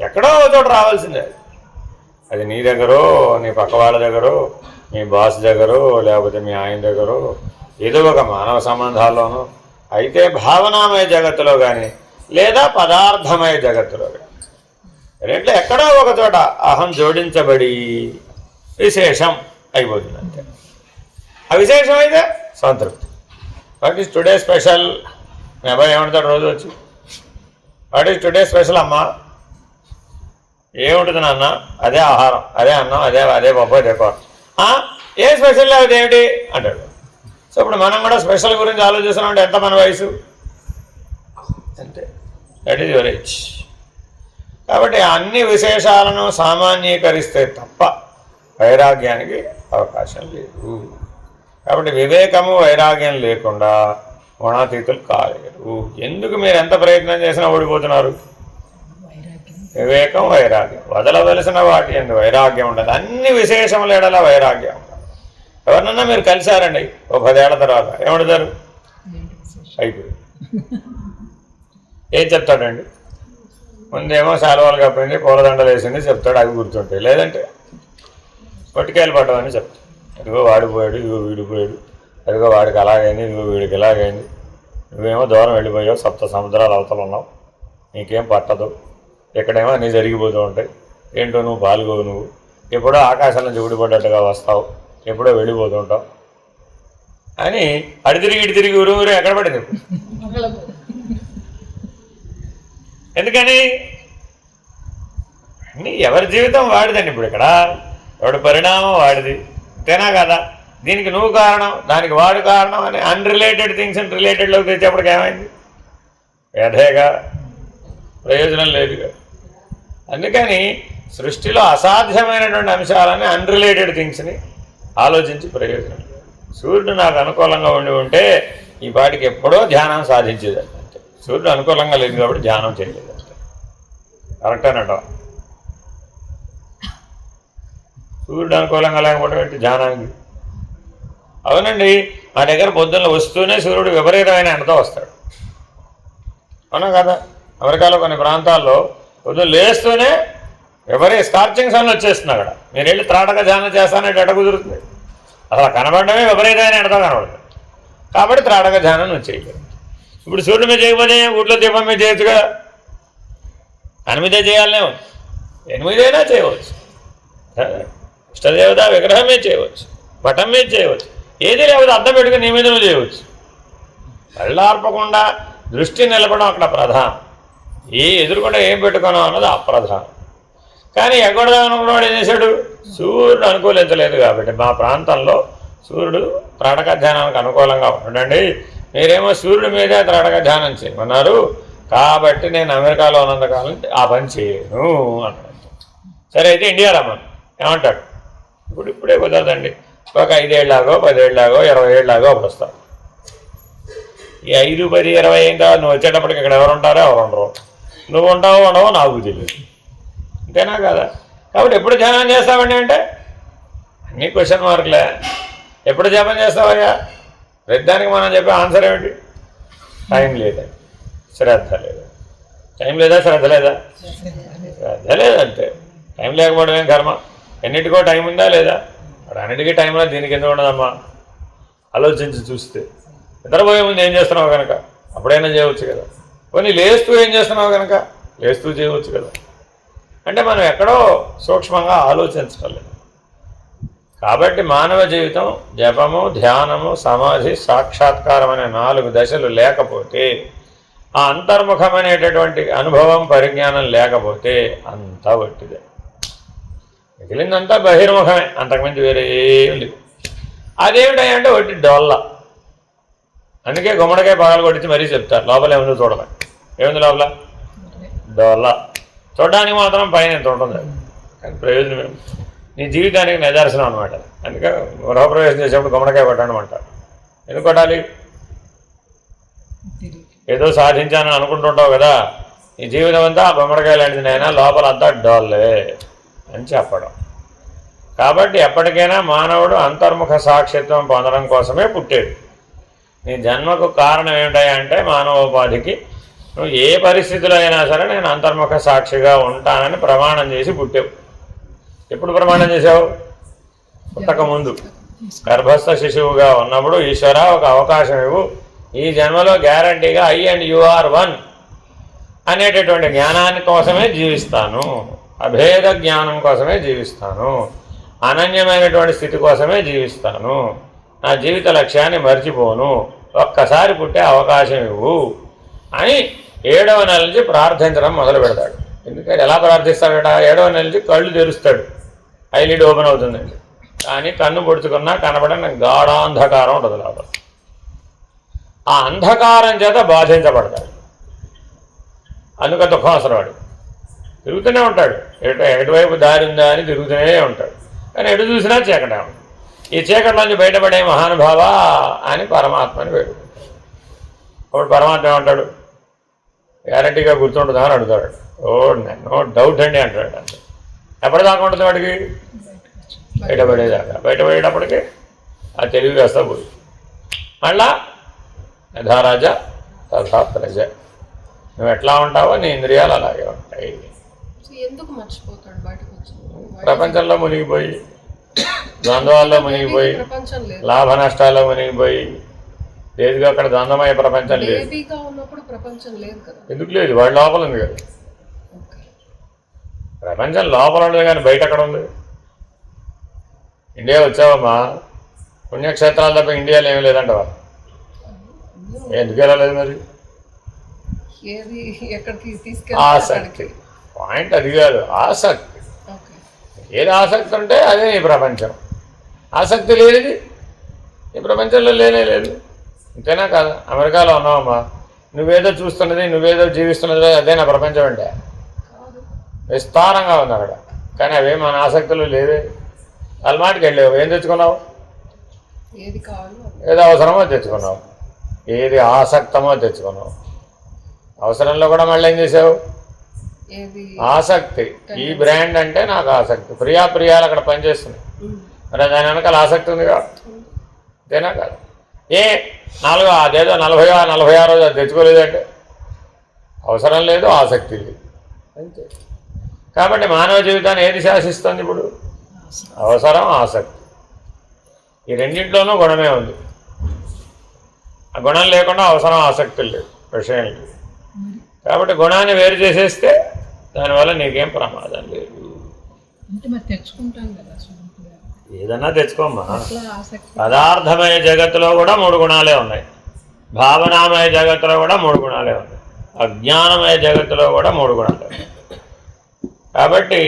ఎక్కడో ఒక చోట రావాల్సిందే. అది నీ దగ్గరో, నీ పక్క వాళ్ళ దగ్గరో, మీ బాస్ దగ్గరో, లేకపోతే మీ ఆయన దగ్గరో, ఏదో ఒక మానవ సంబంధాల్లోనూ అయితే భావనామయ జగత్తులో కానీ లేదా పదార్థమయ జగత్తులో కానీ రెంట్లో ఎక్కడో ఒక చోట అహం జోడించబడి విశేషం అయిపోతుంది అంతే. ఆ విశేషం అయితే సంతృప్తి. What is today special? మీ అబ్బాయి ఏమంటాడు రోజు వచ్చి? వాట్ ఈస్ టుడే స్పెషల్ అమ్మా? ఏముంటుంది నాన్న? అదే ఆహారం, అదే అన్నం, అదే పప్పు, అదే కూర. ఏ స్పెషల్ లేదు ఏమిటి అంటాడు. సో ఇప్పుడు మనం కూడా స్పెషల్ గురించి ఆలోచిస్తున్నాం అంటే ఎంత మన వయసు అంతే. That is your age. కాబట్టి అన్ని విశేషాలను సామాన్యీకరిస్తే తప్ప వైరాగ్యానికి అవకాశం లేదు. కాబట్టి వివేకము వైరాగ్యం లేకుండా గుణాతీతులు కాలేరు. ఎందుకు మీరు ఎంత ప్రయత్నం చేసినా ఓడిపోతున్నారు? వివేకం వైరాగ్యం వదలవలసిన వాటి ఎందు వైరాగ్యం ఉండదు. అన్ని విశేషముల ఎడల వైరాగ్యం ఉండదు. ఎవరినన్నా మీరు కలిశారండి ఓ 10 ఏళ్ల తర్వాత ఏమడుతారు? అయిపోయింది. ఏం చెప్తాడండి? ముందేమో శాలువాలు కప్పింది, పూలదండలు వేసింది చెప్తాడు, అవి గుర్తుంటాయి. లేదంటే పట్టుకాయలు పడ్డమని చెప్తాడు. ఇదిగో వాడిపోయాడు, ఇదిగో వీడిపోయాడు, అదిగో వాడికి అలాగైంది, ఇదిగో వీడికి ఇలాగైంది, నువ్వేమో దూరం వెళ్ళిపోయావు, 7 సముద్రాల అవతల ఉన్నావు, నీకేం పట్టదు, ఎక్కడేమో అన్నీ జరిగిపోతూ ఉంటాయి, ఏంటో నువ్వు పాల్గొవు, నువ్వు ఎప్పుడో ఆకాశం నుంచి ఊడిపడ్డట్టుగా వస్తావు, ఎప్పుడో వెళ్ళిపోతుంటావు అని అడి తిరిగి ఇటు తిరిగి ఊరు ఎక్కడ పడింది? ఎందుకని? అన్నీ ఎవరి జీవితం వాడిదండి. ఇప్పుడు ఇక్కడ ఎవడి పరిణామం వాడిది, అంతేనా కదా? దీనికి నువ్వు కారణం, దానికి వాడు కారణం అని అన్రిలేటెడ్ థింగ్స్ అండ్ రిలేటెడ్లోకి తెచ్చేప్పటికి ఏమైంది? వ్యధేగా, ప్రయోజనం లేదుగా. అందుకని సృష్టిలో అసాధ్యమైనటువంటి అంశాలని అన్రిలేటెడ్ థింగ్స్ని ఆలోచించి ప్రయోజనం. సూర్యుడు నాకు అనుకూలంగా ఉండి ఉంటే ఈ పాటికి ఎప్పుడో ధ్యానం సాధించేదండి. అంతే. సూర్యుడు అనుకూలంగా లేదు కాబట్టి ధ్యానం చేయలేదు. అంతే. కరెక్టేనట. సూర్యుడు అనుకూలంగా లేకపోతే ధ్యానానికి అవునండి. మా దగ్గర పొద్దున్న వస్తూనే సూర్యుడు విపరీతమైన ఎండతో వస్తాడు, అవునా కదా? అమెరికాలో కొన్ని ప్రాంతాల్లో పొద్దున్న లేస్తూనే స్కార్చింగ్ సన్ వచ్చేస్తుంది. అక్కడ మీరు వెళ్ళి త్రాటక ధ్యానం చేస్తానంటే ఎట కుదురుతుంది? అసలు కనబడమే విపరీతమైన ఎండతో కనబడుతుంది. కాబట్టి త్రాటక ధ్యానం నువ్వు చేయలేదు. ఇప్పుడు సూర్యుడి మీద చేయకపోతే ఊట్లో దీపం మీద చేయొచ్చుగా. 8 చేయాలనే ఉంది, 8 చేయవచ్చు. ఇష్టదేవత విగ్రహం మీద చేయవచ్చు, పటం మీద చేయవచ్చు, ఏది లేకపోతే అద్దం పెట్టుకుని నీ మీద నువ్వు చేయవచ్చు. కళ్ళార్పకుండా దృష్టి నిలపడం అక్కడ ప్రధానం. ఎదురుకుండా ఏం పెట్టుకున్నావు అన్నది అప్రధానం. కానీ ఎక్కడదామనుకున్నాడు ఏం చేశాడు? సూర్యుడు అనుకూలించలేదు కాబట్టి మా ప్రాంతంలో సూర్యుడు త్రాటక ధ్యానానికి అనుకూలంగా ఉండండి, మీరేమో సూర్యుడి మీదే త్రాటక ధ్యానం చేయమన్నారు కాబట్టి నేను అమెరికాలో ఉన్నంతకాలం ఆ పని చేయను అన్నాడు. సరే అయితే ఇండియా రమ్మను ఏమంటాడు? ఇప్పుడే కుదరదండి, ఒక 5 ఏళ్ళలాగో 10 ఏళ్ళలాగో 20 ఏళ్ళలాగో అప్పుడు వస్తావు. ఈ 5, 10, 20 అయిన తర్వాత నువ్వు వచ్చేటప్పటికి ఇక్కడ ఎవరు ఉంటారో ఎవరు ఉండరు, నువ్వు ఉంటావో ఉండవో నాకు తెలియదు, అంతేనా కదా? కాబట్టి ఎప్పుడు ధ్యానం చేస్తావండి అంటే అన్నీ క్వశ్చన్ మార్కులే. ఎప్పుడు జపం చేస్తావయ్యా? ప్రతిదానికి మనం చెప్పే ఆన్సర్ ఏమిటి? టైం లేదా, శ్రద్ధ లేదా. టైం లేదా, శ్రద్ధ లేదా? శ్రద్ధ లేదంటే టైం లేకపోవడం ఏం కర్మ? ఎన్నిటికో టైం ఉందా లేదా? అన్నిటికీ టైంలో దీనికి ఎందుకు ఉండదమ్మా? ఆలోచించి చూస్తే నిద్రపోయే ముందు ఏం చేస్తున్నావు కనుక అప్పుడైనా చేయవచ్చు కదా. కొన్ని లేస్తూ ఏం చేస్తున్నావు కనుక లేస్తూ చేయవచ్చు కదా. అంటే మనం ఎక్కడో సూక్ష్మంగా ఆలోచించడం లేదు. కాబట్టి మానవ జీవితం జపము, ధ్యానము, సమాధి, సాక్షాత్కారం అనే 4 దశలు లేకపోతే, ఆ అంతర్ముఖమనేటటువంటి అనుభవం, పరిజ్ఞానం లేకపోతే అంతా వట్టిదే. మిగిలిందంతా బహిర్ముఖమే, అంతకుమించి వేరే ఏం లేదు. అదేమిటంటే వట్టి డొల్ల. అందుకే గుమ్మడికాయ పగలు కొట్టించి మరీ చెప్తారు లోపల ఏముందో చూడలే. ఏముంది లోపల? డొల్ల. చూడడానికి మాత్రం పైన ఎంత ఉంటుంది, కానీ ప్రయోజనం ఏమి? నీ జీవితానికి నిదర్శనం అనమాట. అందుకే గృహప్రవేశం చేసేప్పుడు గుమ్మడికాయ కొట్టడం అంటారు. ఎందుకు కొట్టాలి? ఏదో సాధించానని అనుకుంటుంటావు కదా, నీ జీవితం అంతా ఆ గుమ్మడికాయ లాంటిది నైనా లోపలంతా డోల్లే అని చెప్పడం. కాబట్టి ఎప్పటికైనా మానవుడు అంతర్ముఖ సాక్షిత్వం పొందడం కోసమే పుట్టాడు. నీ జన్మకు కారణం ఏమిటంటే మానవోపాధికి నువ్వు ఏ పరిస్థితుల్లో అయినా సరే నేను అంతర్ముఖ సాక్షిగా ఉంటానని ప్రమాణం చేసి పుట్టావు. ఎప్పుడు ప్రమాణం చేశావు? పుట్టక ముందు గర్భస్థ శిశువుగా ఉన్నప్పుడు ఈశ్వర ఒక అవకాశం ఇవ్వు, ఈ జన్మలో గ్యారంటీగా I and you are one అనేటటువంటి జ్ఞానాన్ని కోసమే జీవిస్తాను, అభేద జ్ఞానం కోసమే జీవిస్తాను, అనన్యమైనటువంటి స్థితి కోసమే జీవిస్తాను, నా జీవిత లక్ష్యాన్ని మర్చిపోను, ఒక్కసారి పుట్టే అవకాశం ఇవ్వు అని 7వ నెల నుంచి ప్రార్థించడం మొదలు పెడతాడు. ఎందుకంటే ఎలా ప్రార్థిస్తాడట? 7వ నెల నుంచి కళ్ళు తెరుస్తాడు, ఐలిడ్ ఓపెన్ అవుతుందండి. కానీ కన్ను పొడుచుకున్నా కనబడిన గాఢాంధకారం ఉంటుంది లోపల. ఆ అంధకారం చేత బాధించబడతాడు. అందుక దుఃఖం అవసరం వాడు తిరుగుతూనే ఉంటాడు. ఎటువైపు దారి ఉందా అని తిరుగుతూనే ఉంటాడు. కానీ ఎటు చూసినా చీకటే ఉంటుంది. ఈ చీకట్లోంచి బయటపడే మహానుభావ అని పరమాత్మని వేడుకుంటాడు. అప్పుడు పరమాత్మ ఏమంటాడు? గ్యారంటీగా గుర్తుంటుందా అని అడుగుతాడు. నో డౌట్ అండి అంటాడు. అంతే. ఎప్పటిదాకా ఉంటుంది వాడికి? బయటపడేదాకా. బయటపడేటప్పటికి ఆ తెలివి వేస్తా పోయి మళ్ళా యథారాజా తథా ప్రజ. నువ్వు ఎట్లా ఉంటావో నీ ఇంద్రియాలు అలాగే ఉంటాయి. ప్రపంచంలో మునిగిపోయి, ద్వంద్వాల్లో మునిగిపోయి, లాభ నష్టాల్లో మునిగిపోయి, లేదుగా అక్కడ ద్వంద్వమయ ప్రపంచం లేదు. ఎందుకు లేదు? వాడి లోపల ఉంది కదా. ప్రపంచం లోపల ఉండదు కానీ బయట అక్కడ ఉంది. ఇండియా వచ్చావమ్మా, పుణ్యక్షేత్రాలు తప్ప ఇండియాలో ఏమీ లేదంటవా? ఎందుకు వెళ్ళలేదు మరి? ఆసక్తి. పాయింట్ అది కాదు, ఆసక్తి. ఏది ఆసక్తి ఉంటే అదే నీ ప్రపంచం. ఆసక్తి లేనిది ఈ ప్రపంచంలో లేనే లేదు. ఇంతేనా కాదా? అమెరికాలో ఉన్నావమ్మా, నువ్వేదో చూస్తున్నది, నువ్వేదో జీవిస్తున్నది అదే నా ప్రపంచం అంటే విస్తారంగా ఉంది అక్కడ. కానీ అవే మన ఆసక్తులు లేవే. అలమాటికి వెళ్ళావు, ఏం తెచ్చుకున్నావు? ఏదో అవసరమో తెచ్చుకున్నావు, ఏది ఆసక్తమో తెచ్చుకున్నావు. అవసరంలో కూడా మళ్ళీ ఏం చేసావు? ఆసక్తి. ఈ బ్రాండ్ అంటే నాకు ఆసక్తి. ప్రియాప్రియాలు అక్కడ పనిచేస్తున్నాయి. మరి దాని వెనకాల ఆసక్తి ఉంది కదా. అంతేనా కాదు? అదేదో 46 రోజు అది తెచ్చుకోలేదంటే అవసరం లేదు, ఆసక్తి లేదు, అంతే. కాబట్టి మానవ జీవితాన్ని ఏది శాసిస్తుంది ఇప్పుడు? అవసరం, ఆసక్తి. ఈ రెండింటిలోనూ గుణమే ఉంది. ఆ గుణం లేకుండా అవసరం, ఆసక్తి లేదు, విషయం లేదు. కాబట్టి గుణాన్ని వేరు చేసేస్తే దానివల్ల నీకేం ప్రమాదం లేదు. ఏదన్నా తెచ్చుకోమ్మా. పదార్థమయ జగత్తులో కూడా 3 గుణాలే ఉన్నాయి. భావనామయ జగత్తులో కూడా 3 గుణాలే ఉన్నాయి. అజ్ఞానమయ జగత్తులో కూడా 3 గుణాలే ఉన్నాయి. కాబట్టి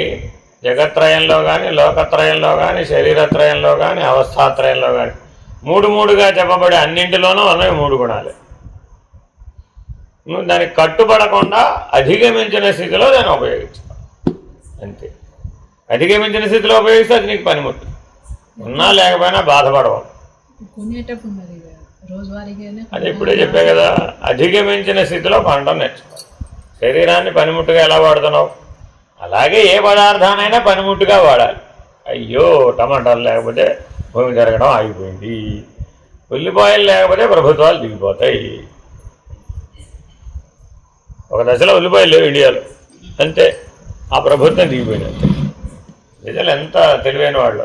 జగత్రయంలో కానీ, లోకత్రయంలో కానీ, శరీరత్రయంలో కానీ, అవస్థాత్రయంలో కానీ 3 చెప్పబడే అన్నింటిలోనూ ఉన్నాయి 3 గుణాలే. నువ్వు దానికి కట్టుబడకుండా అధిగమించిన స్థితిలో దాన్ని ఉపయోగించాలి, అంతే. అధిగమించిన స్థితిలో ఉపయోగిస్తే అది నీకు పనిముట్టు. ఉన్నా లేకపోయినా బాధపడవు. అది ఇప్పుడే చెప్పే కదా, అధిగమించిన స్థితిలో పంటను నేర్చుకో. శరీరాన్ని పనిముట్టుగా ఎలా వాడుతున్నావు అలాగే ఏ పదార్థానైనా పనిముట్టుగా వాడాలి. అయ్యో టమాటాలు లేకపోతే భూమి జరగడం ఆగిపోయింది, ఉల్లిపాయలు లేకపోతే ప్రభుత్వాలు దిగిపోతాయి. ఒక దశలో ఉల్లిపాయలు లేవు ఇండియాలో, అంతే. ఆ ప్రభుత్వం దిగిపోయింది, అంతే. ప్రజలు ఎంత తెలివైన వాళ్ళు.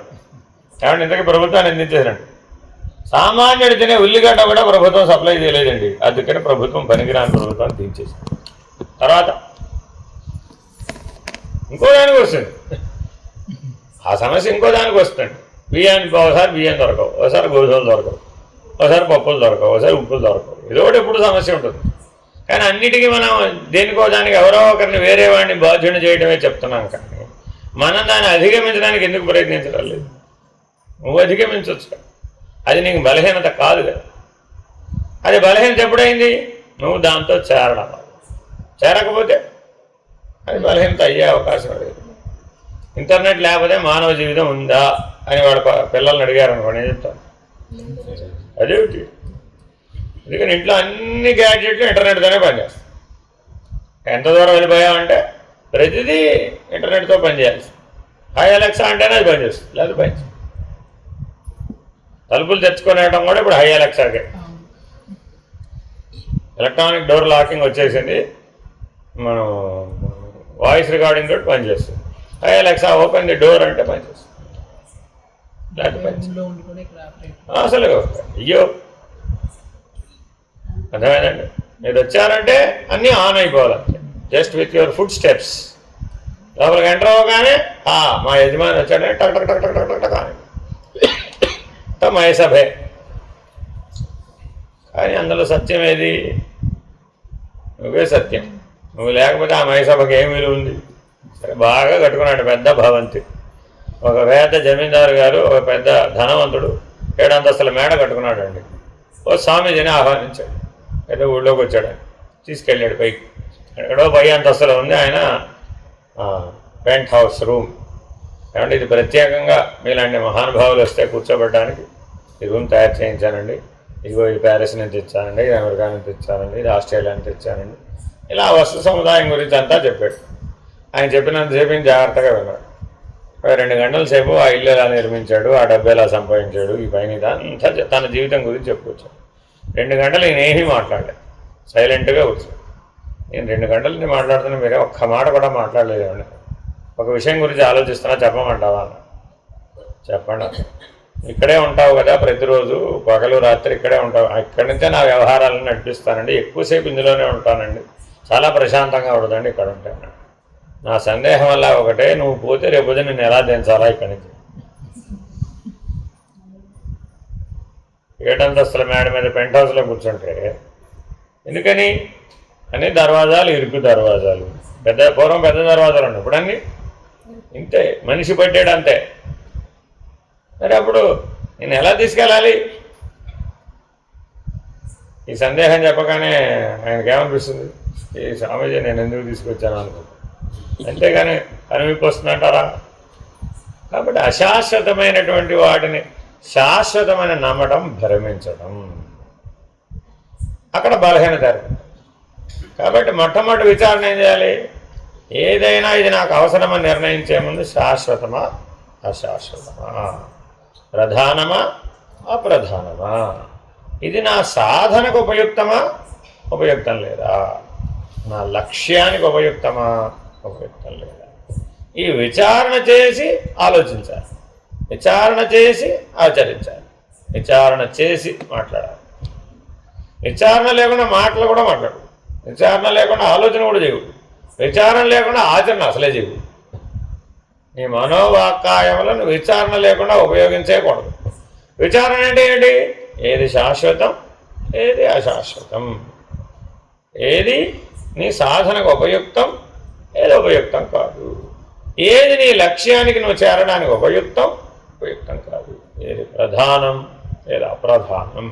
ఏమంటే ఇంతకీ ప్రభుత్వాన్ని అందించేసారండి. సామాన్యుడు తినే ఉల్లిగడ్డ కూడా ప్రభుత్వం సప్లై చేయలేదండి. అందుకని ప్రభుత్వం పనికిరాని ప్రభుత్వాన్ని దించేసింది. తర్వాత ఇంకో దానికి వస్తుంది ఆ సమస్య, ఇంకో దానికి వస్తుంది. బియ్యానికి ఒకసారి బియ్యం దొరకవు, ఒకసారి గోధుమలు దొరకవు, ఒకసారి పప్పులు దొరకవు, ఒకసారి ఉప్పులు దొరకవు. ఏదో ఒకటి ఎప్పుడు సమస్య ఉంటుంది. కానీ అన్నిటికీ మనం దేనికో దానికి ఎవరో ఒకరిని వేరే వాడిని బాధ్యుని చేయడమే చెప్తున్నాం. కానీ మనం దాన్ని అధిగమించడానికి ఎందుకు ప్రయత్నించడం లేదు? నువ్వు అధిగమించవచ్చు, అది నీకు బలహీనత కాదు కదా. అది బలహీనత ఎప్పుడైంది? నువ్వు దాంతో చేరడం. చేరకపోతే అది బలహీనత అయ్యే అవకాశం లేదు. ఇంటర్నెట్ లేకపోతే మానవ జీవితం ఉందా అని వాడు పిల్లల్ని అడిగారు అనుకోండి, ఏం చెప్తాను? అదేమిటి? ఎందుకని ఇంట్లో అన్ని గ్యాడ్జెట్లు ఇంటర్నెట్తోనే పనిచేస్తాయి. ఎంత దూరం వెళ్ళిపోయామంటే ప్రతిదీ ఇంటర్నెట్తో పనిచేయాలి. హై అలెక్సా అంటేనే అది పనిచేస్తుంది, లేదు పనిచేస్తుంది. తలుపులు తెచ్చుకునేయడం కూడా ఇప్పుడు హై అలెక్సాకే. ఎలక్ట్రానిక్ డోర్ లాకింగ్ వచ్చేసింది, మనం వాయిస్ రికార్డింగ్ తోటి పనిచేస్తుంది. Hi Alexa open the door అంటే పనిచేస్తుంది, అసలు అయ్యో అర్థమైందండి. మీరు వచ్చారంటే అన్నీ ఆన్ అయిపోవాలంటే just with your footsteps. లోపలికి ఎంటర్ అవ్వగానే మా యజమాని వచ్చాడంటే టక్ టక్ టక్ టక్ టక్ టక్ టక్ అని మయసభే. కానీ అందులో సత్యం ఏది? నువ్వే సత్యం. నువ్వు లేకపోతే ఆ మయసభకి ఏం విలువ ఉంది? సరే, బాగా కట్టుకున్నాడు పెద్ద భవంతి. ఒక పెద్ద జమీందారు గారు, ఒక పెద్ద ధనవంతుడు 7 అంతస్తుల మేడ కట్టుకున్నాడు అండి. ఓ స్వామీజీని ఆహ్వానించాడు. ఏదో ఊళ్ళోకి వచ్చాడు, తీసుకెళ్ళాడు పైకి. ఎక్కడో పై అంతస్తులో ఉంది ఆయన పెంట్ హౌస్ రూమ్. ఏమంటే ఇది ప్రత్యేకంగా మీలాంటి మహానుభావులు వస్తే కూర్చోబెట్టడానికి ఈ రూమ్ తయారు చేయించానండి. ఇదిగో ఇది ప్యారిస్ నుంచి తెచ్చానండి, ఇది అమెరికా నుంచి తెచ్చానండి, ఇది ఆస్ట్రేలియా నుంచి తెచ్చానండి. ఇలా వస్తు సముదాయం గురించి అంతా చెప్పాడు. ఆయన చెప్పినంతసేపు జాగ్రత్తగా విన్నాడు. 2 గంటల సేపు ఆ ఇల్లు ఎలా నిర్మించాడు, ఆ డబ్బు ఎలా సంపాదించాడు, ఈ పైన ఇదంతా తన జీవితం గురించి చెప్పుకొచ్చాడు. 2 గంటలు ఈయన ఏమీ మాట్లాడలేదు, సైలెంట్గా కూర్చోడు. నేను 2 గంటల నుంచి మాట్లాడుతున్నా, మీరే ఒక్క మాట కూడా మాట్లాడలేదు. ఒక విషయం గురించి ఆలోచిస్తున్నా, చెప్పమంటావా అన్న. చెప్పండి, ఇక్కడే ఉంటావు కదా ప్రతిరోజు, పగలు రాత్రి ఇక్కడే ఉంటావు. ఇక్కడి నుంచే నా వ్యవహారాలను నడిపిస్తానండి, ఎక్కువసేపు ఇందులోనే ఉంటానండి, చాలా ప్రశాంతంగా ఉండదండి ఇక్కడ ఉంటే. నా సందేహం వల్ల ఒకటే, నువ్వు పోతే రేపు నేను ఎలా దించాలా ఇక్కడి నుంచి? 7 అంతస్తుల మేడ మీద పెంట్ హౌస్లో కూర్చుంటే ఎందుకని అని దర్వాజాలు, ఇరుకు దర్వాజాలు, పూర్వం పెద్ద దర్వాజాలు ఉన్నాయి, ఇప్పుడు అన్నీ ఇంతే, మనిషి పట్టాడు అంతే. మరి అప్పుడు నేను ఎలా తీసుకెళ్ళాలి? ఈ సందేహం చెప్పగానే ఆయనకేమనిపిస్తుంది, ఈ స్వామీజీ నేను ఎందుకు తీసుకొచ్చాను అనుకో, అంతేగాని అనిమికి వస్తుందంటారా? కాబట్టి అశాశ్వతమైనటువంటి వాటిని శాశ్వతమైన నమ్మటం, భ్రమించడం, అక్కడ బలహీనత ఏర్పడుతుంది. కాబట్టి మొట్టమొదటి విచారణ ఏం చేయాలి? ఏదైనా ఇది నాకు అవసరమని నిర్ణయించే ముందు శాశ్వతమా అశాశ్వతమా, ప్రధానమా అప్రధానమా, ఇది నా సాధనకు ఉపయుక్తమా ఉపయుక్తం లేదా, నా లక్ష్యానికి ఉపయుక్తమా ఉపయుక్తం లేదా, ఈ విచారణ చేసి ఆలోచించాలి, విచారణ చేసి ఆచరించాలి, విచారణ చేసి మాట్లాడాలి. విచారణ లేకుండా మాటలు కూడా మాట్లాడు, విచారణ లేకుండా ఆలోచన కూడా చేయకూడదు, విచారణ లేకుండా ఆచరణ అసలే చేయకూడదు. నీ మనోవాక్కాయములను విచారణ లేకుండా ఉపయోగించకూడదు. విచారణ అంటే ఏంటి? ఏది శాశ్వతం, ఏది అశాశ్వతం, ఏది నీ సాధనకు ఉపయుక్తం, ఏది ఉపయుక్తం కాదు, ఏది నీ లక్ష్యానికి నువ్వు చేరడానికి ఉపయుక్తం, ఉపయుక్తం కాదు, ఏది ప్రధానం, ఏది అప్రధానం.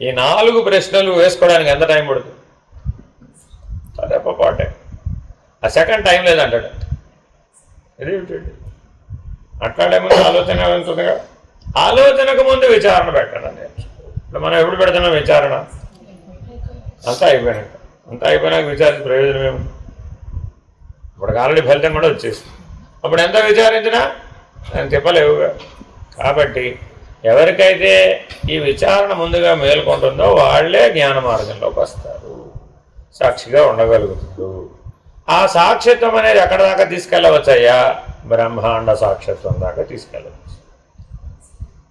ఈ 4 ప్రశ్నలు వేసుకోవడానికి ఎంత టైం పడుతుంది? అదెప్పపాటే. ఆ సెకండ్ టైం లేదంటాడు. ఇదేమిటండి? అట్లాడే ముందు ఆలోచన ఉంటుందిగా, ఆలోచనకు ముందు విచారణ పెట్టండి. ఇప్పుడు మనం ఎప్పుడు పెడుతున్నాం విచారణ? అంతా అయిపోయినాక. అంతా అయిపోయినాక విచారించి ప్రయోజనం ఏముంది? ఇప్పుడు ఆల్రెడీ ఫలితం కూడా వచ్చేసింది. అప్పుడు ఎంత విచారించినా నేను చెప్పలేవుగా. కాబట్టి ఎవరికైతే ఈ విచారణ ముందుగా మేల్కొంటుందో వాళ్ళే జ్ఞాన మార్గంలోకి వస్తారు, సాక్షిగా ఉండగలుగుతారు. ఆ సాక్షిత్వం అనేది ఎక్కడ దాకా తీసుకెళ్ళవచ్చయ్యా? బ్రహ్మాండ సాక్షిత్వం దాకా తీసుకెళ్ళవచ్చు.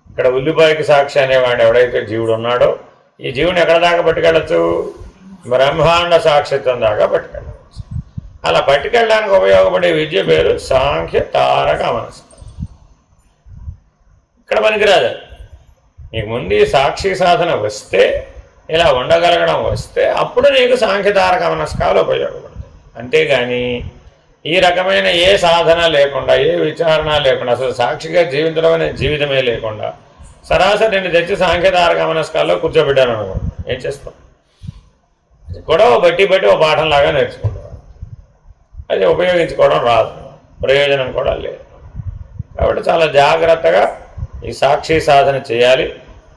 ఇక్కడ ఉల్లిపాయకి సాక్షి అనేవాడు ఎవడైతే జీవుడు ఉన్నాడో, ఈ జీవుని ఎక్కడ దాకా పట్టుకెళ్ళచ్చు? బ్రహ్మాండ సాక్షిత్వం దాకా పట్టుకెళ్ళవచ్చు. అలా పట్టుకెళ్ళడానికి ఉపయోగపడే విద్య పేరు సాంఖ్య తారక మనస్కారం. ఇక్కడ పనికిరాదు. నీకు ముందు ఈ సాక్షి సాధన వస్తే, ఇలా ఉండగలగడం వస్తే, అప్పుడు నీకు సాంఖ్యతారక మనస్కాలు ఉపయోగపడతాయి. అంతేగాని ఈ రకమైన ఏ సాధన లేకుండా, ఏ విచారణ లేకుండా, అసలు సాక్షిగా జీవించడం అనే జీవితమే లేకుండా సరాసరి నేను తెచ్చి సాంఖ్యతారక మనస్కాల్లో కూర్చోబెట్టాను అనుకోండి, ఏం చేస్తాం? కూడా బట్టి ఓ పాఠంలాగా నేర్చుకుంటాం. అది ఉపయోగించుకోవడం రాదు, ప్రయోజనం కూడా లేదు. కాబట్టి చాలా జాగ్రత్తగా ఈ సాక్షి సాధన చేయాలి.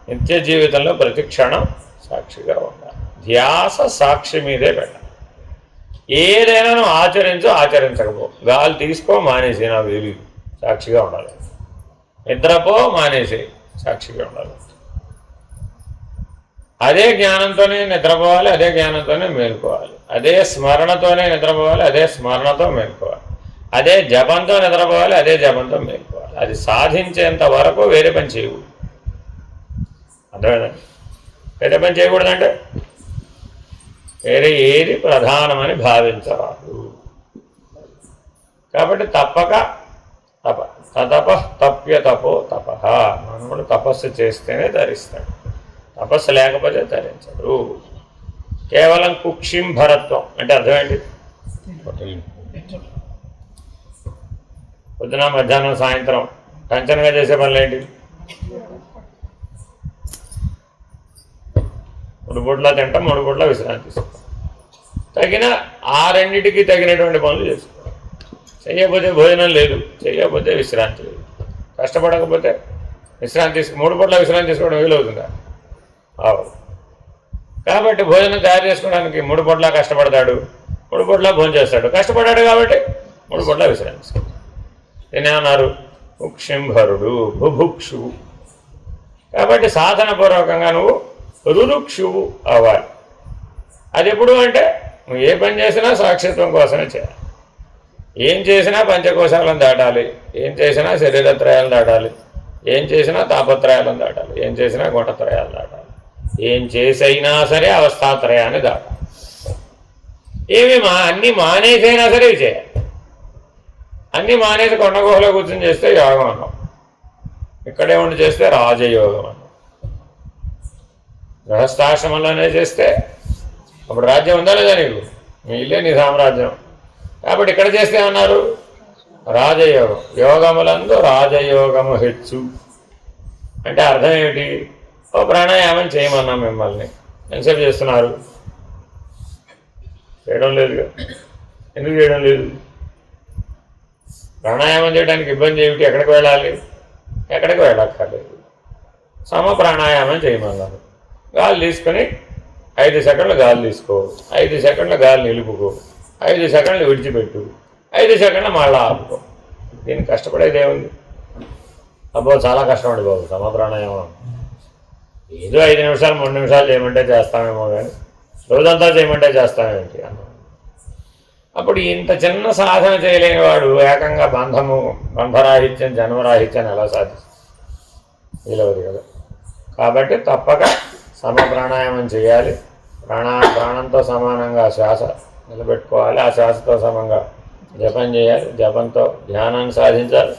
నిత్య జీవితంలో ప్రతి క్షణం సాక్షిగా ఉండాలి. ధ్యాస సాక్షి మీదే పెట్టాలి. ఏదైనా నువ్వు ఆచరించకపో, గాలి తీసుకో మానేసి, నాకు తెలియదు, సాక్షిగా ఉండాలి. నిద్రపో మానేసి, సాక్షిగా ఉండాలి. అదే జ్ఞానంతోనే నిద్రపోవాలి, అదే జ్ఞానంతోనే మేలుకోవాలి. అదే స్మరణతోనే నిద్రపోవాలి, అదే స్మరణతో మేలుకోవాలి. అదే జపంతో నిద్రపోవాలి, అదే జపంతో మేలుకోవాలి. అది సాధించేంత వరకు వేరే పని చేయకూడదు. అర్థమైందండి? వేరే పని చేయకూడదంటే వేరే ఏది ప్రధానమని భావించరాదు. కాబట్టి తప్పక తతప తప్య తపో తప, మనముడు తపస్సు చేస్తేనే ధరిస్తాడు, తపస్సు లేకపోతే ధరించడు. కేవలం కుక్షింభరత్వం అంటే అర్థమేంటి? పొద్దున మధ్యాహ్నం సాయంత్రం టెన్షన్గా చేసే పనులేంటి? 3 పూట్ల తింటాం, 3 పూట్ల విశ్రాంతి తీసుకుంటాం. తగిన ఆ రెండింటికి తగినటువంటి పనులు చేసుకోవాలి. చెయ్యకపోతే భోజనం లేదు, చెయ్యకపోతే విశ్రాంతి లేదు. కష్టపడకపోతే విశ్రాంతి 3 పూట్ల విశ్రాంతి తీసుకోవడం వీలవుతుందా? అవ్వదు. కాబట్టి భోజనం తయారు చేసుకోవడానికి 3 పూట్ల కష్టపడతాడు, 3 పూట్ల భోజనం చేస్తాడు. కష్టపడ్డాడు కాబట్టి 3 పూట్ల విశ్రాంతి తీసుకుంటాడు. దీనేమన్నారు? ముక్షింభరుడు, బుభుక్షువు. కాబట్టి సాధనపూర్వకంగా నువ్వు రురుక్షువు అవ్వాలి. అది ఎప్పుడు అంటే నువ్వు ఏ పని చేసినా సాక్షిత్వం కోసమే చేయాలి. ఏం చేసినా పంచకోశాలను దాటాలి, ఏం చేసినా శరీరత్రయాలను దాటాలి, ఏం చేసినా తాపత్రయాలను దాటాలి, ఏం చేసినా గుణత్రయాలు దాటాలి, ఏం చేసైనా సరే అవస్థాత్రయాన్ని దాటాలి. అన్నీ మానేసైనా సరే ఇవి చేయాలి. అన్నీ మానేసి కొండగుహలో కూర్చొని చేస్తే యోగం అన్నాం, ఇక్కడే ఉండి చేస్తే రాజయోగం అన్నాం. గృహస్థాశ్రమంలోనే చేస్తే అప్పుడు రాజ్యం ఉందా లేదా నీకు? మీ ఇల్లే నీ సామ్రాజ్యం. కాబట్టి ఇక్కడ చేస్తే అన్నారు రాజయోగం. యోగములందు రాజయోగము హెచ్చు అంటే అర్థం ఏమిటి? ఓ ప్రాణాయామం చేయమన్నాం మిమ్మల్ని, ఎంతసేపు చేస్తున్నారు? చేయడం లేదుగా. ఎందుకు చేయడం లేదు? ప్రాణాయామం చేయడానికి ఇబ్బంది ఏమిటి? ఎక్కడికి వెళ్ళాలి? ఎక్కడికి వెళ్ళక్కర్లేదు. సమ ప్రాణాయామం చేయమన్నారు. గాలి తీసుకొని 5 సెకండ్లు గాలి తీసుకో, 5 సెకండ్ల గాలి నిలుపుకో, 5 సెకండ్లు విడిచిపెట్టు, 5 సెకండ్లు మళ్ళీ ఆపుకో. దీనికి కష్టపడేది ఏముంది? అబ్బో చాలా కష్టపడి బాబు సమప్రాణాయామం. ఏదో 5 నిమిషాలు 3 నిమిషాలు చేయమంటే చేస్తామేమో, కానీ రోజంతా చేయమంటే చేస్తామేంటి అన్న. అప్పుడు ఇంత చిన్న సాధన చేయలేని వాడు ఏకంగా బంధరాహిత్యం జన్మరాహిత్యాన్ని ఎలా సాధిస్తుంది? వీలవదు కదా. కాబట్టి తప్పక సమప్రాణాయామం చేయాలి. ప్రాణంతో సమానంగా శ్వాస నిలబెట్టుకోవాలి. ఆ శ్వాసతో సమంగా జపం చేయాలి. జపంతో ధ్యానాన్ని సాధించాలి.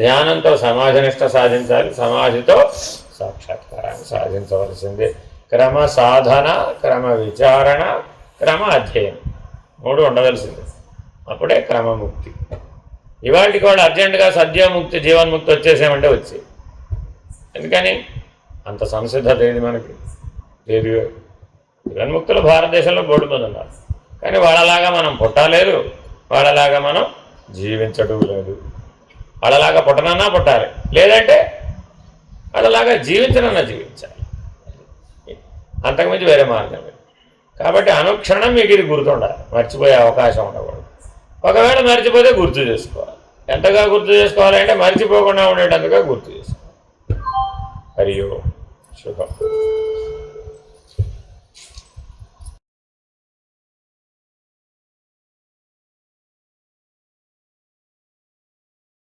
ధ్యానంతో సమాధినిష్ట సాధించాలి. సమాధితో సాక్షాత్కారాన్ని సాధించవలసిందే. క్రమ సాధన, క్రమ విచారణ, క్రమ అధ్యయనం 3 ఉండవలసిందే. అప్పుడే క్రమముక్తి. ఇవాళకి వాళ్ళు అర్జెంటుగా సద్యోముక్తి జీవన్ముక్తి వచ్చేసామంటే వచ్చి, ఎందుకని అంత సంసిద్ధత ఏది మనకి లేదు. జీవన్ముక్తులు భారతదేశంలో బోర్డు మంది ఉన్నారు, కానీ వాళ్ళలాగా మనం పుట్టలేదు, వాళ్ళలాగా మనం జీవించడం లేదు. వాళ్ళలాగా పుట్టనన్నా పుట్టాలి, లేదంటే వాళ్ళలాగా జీవించనన్నా జీవించాలి. అంతకుమించి వేరే మార్గం లేదు. కాబట్టి అనుక్షణం మీకు ఇది గుర్తుండాలి, మర్చిపోయే అవకాశం ఉండకూడదు. ఒకవేళ మర్చిపోతే గుర్తు చేసుకోవాలి. ఎంతగా గుర్తు చేసుకోవాలంటే మర్చిపోకుండా ఉండేటందుగా గుర్తు చేసుకోవాలి. హరి ఓం శుభం.